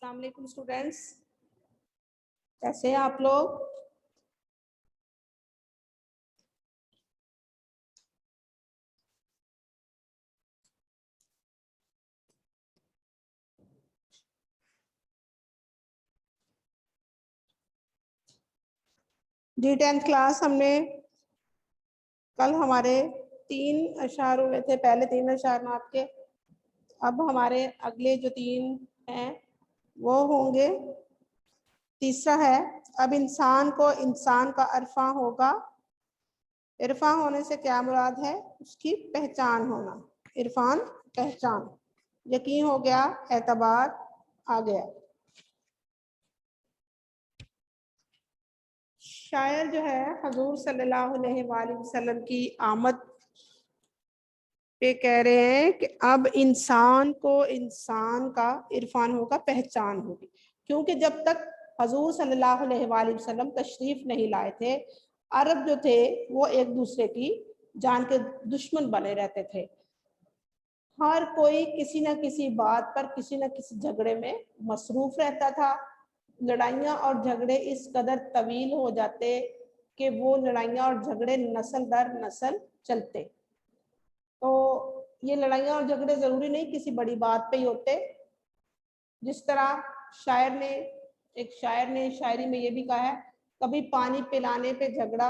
السلام علیکم اسٹوڈینٹس، کیسے ہیں آپ لوگ؟ جی 10th کلاس ہم نے کل ہمارے 3 اشعار ہوئے تھے، پہلے 3 اشعار نعت کے. اب ہمارے اگلے جو 3 ہیں وہ ہوں گے. تیسرا ہے اب انسان کو انسان کا عرفاں ہوگا. عرفاں ہونے سے کیا مراد ہے؟ اس کی پہچان ہونا. عرفان پہچان، یقین ہو گیا، اعتبار آ گیا. شاعر جو ہے حضور صلی اللہ علیہ وآلہ وسلم کی آمد پہ کہہ رہے ہیں کہ اب انسان کو انسان کا عرفان ہوگا، پہچان ہوگی. کیونکہ جب تک حضور صلی اللہ علیہ وآلہ وسلم تشریف نہیں لائے تھے، عرب جو تھے وہ ایک دوسرے کی جان کے دشمن بنے رہتے تھے. ہر کوئی کسی نہ کسی بات پر کسی نہ کسی جھگڑے میں مصروف رہتا تھا. لڑائیاں اور جھگڑے اس قدر طویل ہو جاتے کہ وہ لڑائیاں اور جھگڑے نسل در نسل چلتے. تو یہ لڑائیاں اور جھگڑے ضروری نہیں کسی بڑی بات پہ ہی ہوتے. جس طرح ایک شاعر نے شاعری میں یہ بھی کہا ہے، کبھی پانی پلانے پہ جھگڑا،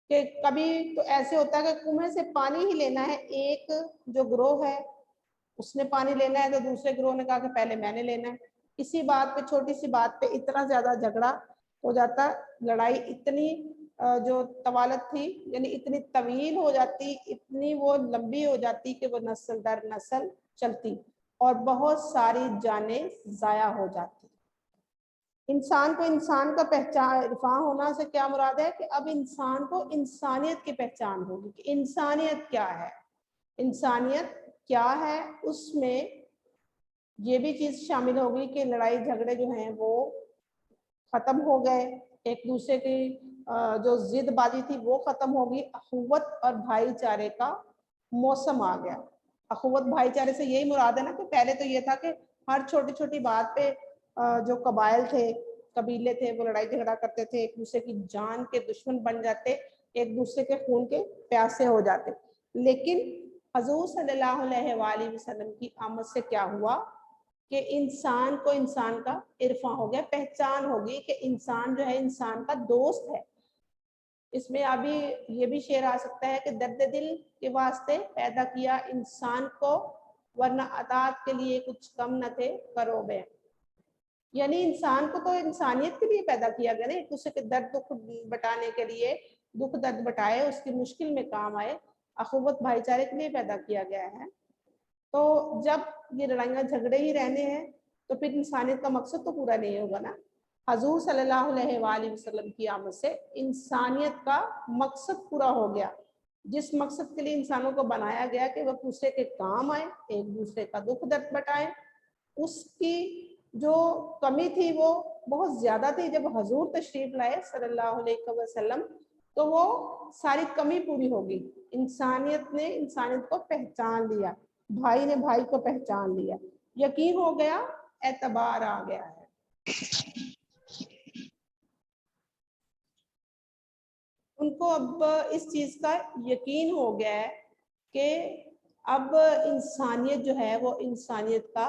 کہ کبھی تو ایسے ہوتا ہے کہ کنویں سے پانی ہی لینا ہے، ایک جو گروہ ہے اس نے پانی لینا ہے تو دوسرے گروہ نے کہا کہ پہلے میں نے لینا ہے. اسی بات پہ، چھوٹی سی بات پہ اتنا زیادہ جھگڑا ہو جاتا، لڑائی اتنی جو طوالت تھی یعنی اتنی طویل ہو جاتی، اتنی وہ لمبی ہو جاتی کہ وہ نسل در نسل چلتی اور بہت ساری جانیں ضائع ہو جاتی. انسان کو انسان کا پہچان عرفاں ہونا سے کیا مراد ہے کہ اب انسان کو انسانیت کی پہچان ہوگی کہ انسانیت کیا ہے. انسانیت کیا ہے، اس میں یہ بھی چیز شامل ہوگی کہ لڑائی جھگڑے جو ہیں وہ ختم ہو گئے، ایک دوسرے کی جو ضد بازی تھی وہ ختم ہوگی. اخوت اور بھائی چارے کا موسم آ گیا. اخوت بھائی چارے سے یہی مراد ہے نا کہ پہلے تو یہ تھا کہ ہر چھوٹی چھوٹی بات پہ جو قبائل تھے، قبیلے تھے، وہ لڑائی جھگڑا کرتے تھے، ایک دوسرے کی جان کے دشمن بن جاتے، ایک دوسرے کے خون کے پیاسے ہو جاتے. لیکن حضور صلی اللہ علیہ وآلہ وسلم کی آمد سے کیا ہوا کہ انسان کو انسان کا عرفاں ہو گیا، پہچان ہوگی کہ انسان جو ہے انسان کا دوست ہے. اس میں ابھی یہ بھی شعر آ سکتا ہے کہ درد دل کے واسطے پیدا کیا انسان کو، ورنہ اطاعت کے لیے کچھ کم نہ تھے کروبے. یعنی انسان کو تو انسانیت کے لیے پیدا کیا گیا نا، ایک دوسرے کے درد دکھ بٹانے کے لیے، دکھ درد بٹائے، اس کی مشکل میں کام آئے، اخوت بھائی چارے کے لیے پیدا کیا گیا ہے. تو جب یہ لڑائیاں جھگڑے ہی رہنے ہیں تو پھر انسانیت کا مقصد تو پورا نہیں ہوگا نا. حضور صلی اللہ علیہ وآلہ وسلم کی آمد سے انسانیت کا مقصد پورا ہو گیا، جس مقصد کے لیے انسانوں کو بنایا گیا کہ وہ دوسرے کے کام آئے، ایک دوسرے کا دکھ درد بٹائے. اس کی جو کمی تھی وہ بہت زیادہ تھی. جب حضور تشریف لائے صلی اللہ علیہ وسلم تو وہ ساری کمی پوری ہوگی. انسانیت نے انسانیت کو پہچان لیا، بھائی نے بھائی کو پہچان لیا، یقین ہو گیا، اعتبار آ گیا ہے. ان کو اب اس چیز کا یقین ہو گیا ہے کہ اب انسانیت جو ہے وہ انسانیت کا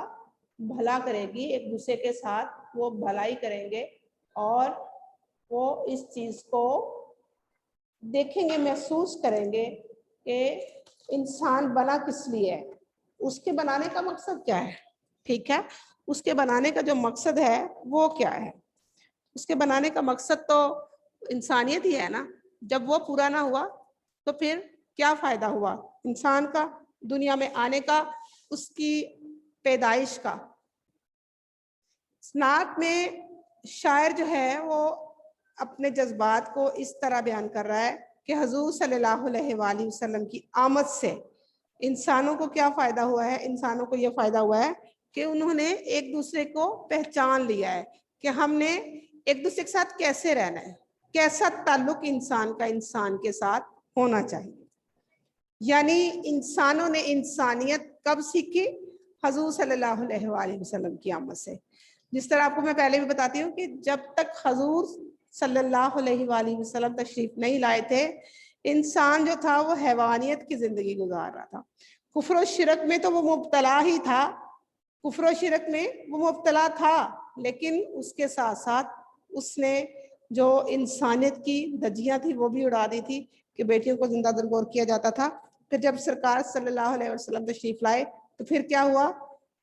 بھلا کرے گی، ایک دوسرے کے ساتھ وہ بھلائی کریں گے اور وہ اس چیز کو دیکھیں گے، محسوس کریں گے کہ انسان بنا کس لیے ہے، اس کے بنانے کا مقصد کیا ہے. ٹھیک ہے، اس کے بنانے کا جو مقصد ہے وہ کیا ہے؟ اس کے بنانے کا مقصد تو انسانیت ہی ہے نا. جب وہ پورا نہ ہوا تو پھر کیا فائدہ ہوا انسان کا دنیا میں آنے کا، اس کی پیدائش کا. نعت میں شاعر جو ہے وہ اپنے جذبات کو اس طرح بیان کر رہا ہے کہ حضور صلی اللہ علیہ وآلہ وسلم کی آمد سے انسانوں کو کیا فائدہ ہوا ہے. انسانوں کو یہ فائدہ ہوا ہے کہ انہوں نے ایک دوسرے کو پہچان لیا ہے کہ ہم نے ایک دوسرے کے ساتھ کیسے رہنا ہے، کیسا تعلق انسان کا انسان کے ساتھ ہونا چاہیے. یعنی انسانوں نے انسانیت کب سیکھی؟ حضور صلی اللہ علیہ وآلہ وسلم کی آمد سے. جس طرح آپ کو میں پہلے بھی بتاتی ہوں کہ جب تک حضور صلی اللہ علیہ وآلہ وسلم تشریف نہیں لائے تھے انسان جو تھا وہ حیوانیت کی زندگی گزار رہا تھا. کفر و شرک میں تو وہ مبتلا ہی تھا, کفر و شرک میں وہ مبتلا تھا, لیکن اس کے ساتھ ساتھ اس نے جو انسانیت کی دھجیاں تھی وہ بھی اڑا دی تھی کہ بیٹیوں کو زندہ درگور کیا جاتا تھا. پھر جب سرکار صلی اللہ علیہ وسلم تشریف لائے تو پھر کیا ہوا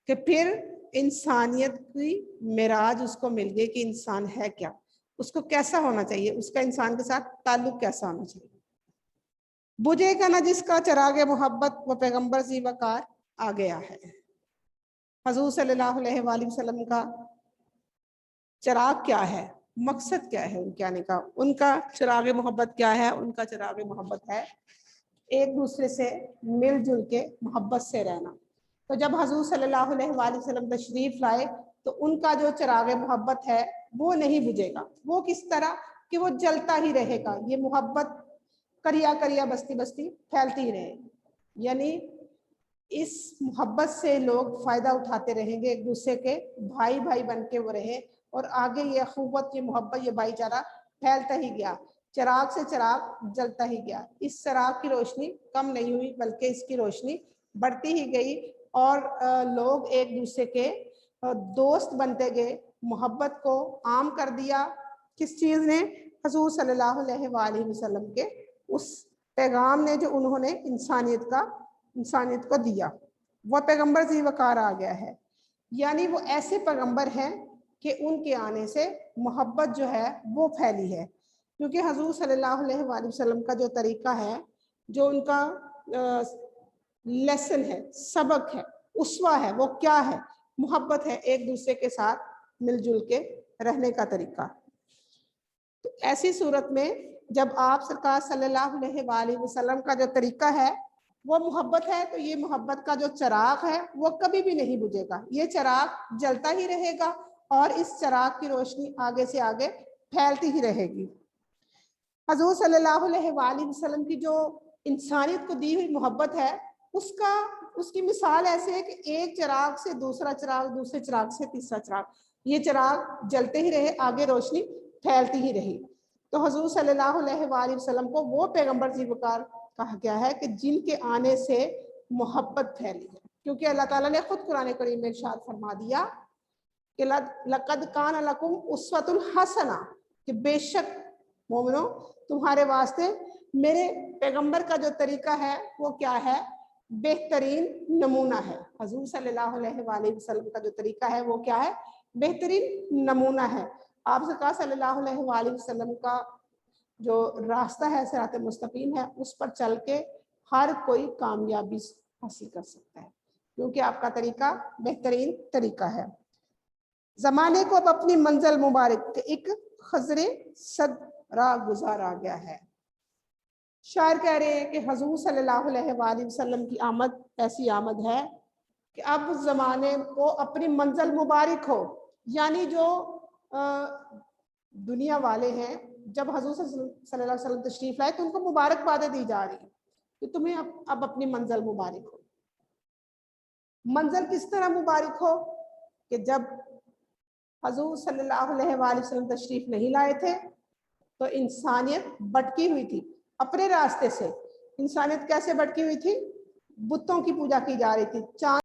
کہ پھر انسانیت کی معراج اس کو مل گئی کہ انسان ہے کیا, اس کو کیسا ہونا چاہیے, اس کا انسان کے ساتھ تعلق کیسا ہونا چاہیے. بجھے گا نہ جس کا چراغ محبت وہ پیغمبر ذی وقار آ گیا ہے. حضور صلی اللہ علیہ وآلہ وسلم کا چراغ کیا ہے, مقصد کیا ہے ان کے آنے کا, ان کا چراغ محبت کیا ہے, ان کا چراغ محبت ہے ایک دوسرے سے مل جل کے محبت سے رہنا. تو جب حضور صلی اللہ علیہ وآلہ وسلم تشریف لائے تو ان کا جو چراغ محبت ہے وہ نہیں بجھے گا. وہ کس طرح کہ وہ جلتا ہی رہے گا, یہ محبت کریا کریا بستی بستی پھیلتی ہی رہے گی. یعنی اس محبت سے لوگ فائدہ اٹھاتے رہیں گے, ایک دوسرے کے بھائی بھائی بن کے وہ رہے, اور آگے یہ اخوت, یہ محبت, یہ بھائی چارہ پھیلتا ہی گیا. چراغ سے چراغ جلتا ہی گیا. اس چراغ کی روشنی کم نہیں ہوئی بلکہ اس کی روشنی بڑھتی ہی گئی, اور لوگ ایک دوسرے کے دوست بنتے گئے. محبت کو عام کر دیا کس چیز نے, حضور صلی اللہ علیہ وآلہ وسلم کے اس پیغام نے جو انہوں نے انسانیت کو دیا. وہ پیغمبر ذی وقار آ گیا ہے, یعنی وہ ایسے پیغمبر ہیں کہ ان کے آنے سے محبت جو ہے وہ پھیلی ہے. کیونکہ حضور صلی اللہ علیہ وآلہ وسلم کا جو طریقہ ہے, جو ان کا لیسن ہے, سبق ہے, اسوہ ہے, وہ کیا ہے, محبت ہے, ایک دوسرے کے ساتھ مل جل کے رہنے کا طریقہ. تو ایسی صورت میں جب آپ سرکار صلی اللہ علیہ وآلہ وسلم کا جو طریقہ ہے وہ محبت ہے, تو یہ محبت کا جو چراغ ہے وہ کبھی بھی نہیں بجھے گا. یہ چراغ جلتا ہی رہے گا اور اس چراغ کی روشنی آگے سے آگے پھیلتی ہی رہے گی. حضور صلی اللہ علیہ وآلہ وسلم کی جو انسانیت کو دی ہوئی محبت ہے اس کی مثال ایسے ہے کہ ایک چراغ سے دوسرا چراغ, دوسرے چراغ سے تیسرا چراغ, یہ چراغ جلتے ہی رہے, آگے روشنی پھیلتی ہی رہی. تو حضور صلی اللہ علیہ وآلہ وسلم کو وہ پیغمبر ذی وقار کہا گیا ہے کہ جن کے آنے سے محبت پھیلی ہے. کیونکہ اللہ تعالیٰ نے خود قرآن کریم میں ارشاد فرما دیا کہ لقد کان لکم اسوۃ حسنہ, کہ بے شک مومنو تمہارے واسطے میرے پیغمبر کا جو طریقہ ہے وہ کیا ہے, بہترین نمونہ ہے. حضور صلی اللہ علیہ وآلہ وسلم کا جو طریقہ ہے وہ کیا ہے, بہترین نمونہ ہے. آپ سرکار صلی اللہ علیہ وآلہ وسلم کا جو راستہ ہے صراط مستقیم ہے, اس پر چل کے ہر کوئی کامیابی حاصل کر سکتا ہے, کیونکہ آپ کا طریقہ بہترین طریقہ ہے. زمانے کو اب اپنی منزل مبارک کے ایک خضر صد راہ گزار آ گیا ہے. شاعر کہہ رہے ہیں کہ حضور صلی اللہ علیہ وآلہ وسلم کی آمد ایسی آمد ہے کہ اب زمانے کو اپنی منزل مبارک ہو. یعنی جو دنیا والے ہیں جب حضور صلی اللہ علیہ وسلم تشریف لائے تو ان کو مبارکبادیں دی جا رہی ہیں کہ تمہیں اب اپنی منزل مبارک ہو. منزل کس طرح مبارک ہو کہ جب حضور صلی اللہ علیہ وآلہ وسلم تشریف نہیں لائے تھے تو انسانیت بھٹکی ہوئی تھی اپنے راستے سے. انسانیت کیسے بھٹکی ہوئی تھی, بتوں کی پوجا کی جا رہی تھی, چاند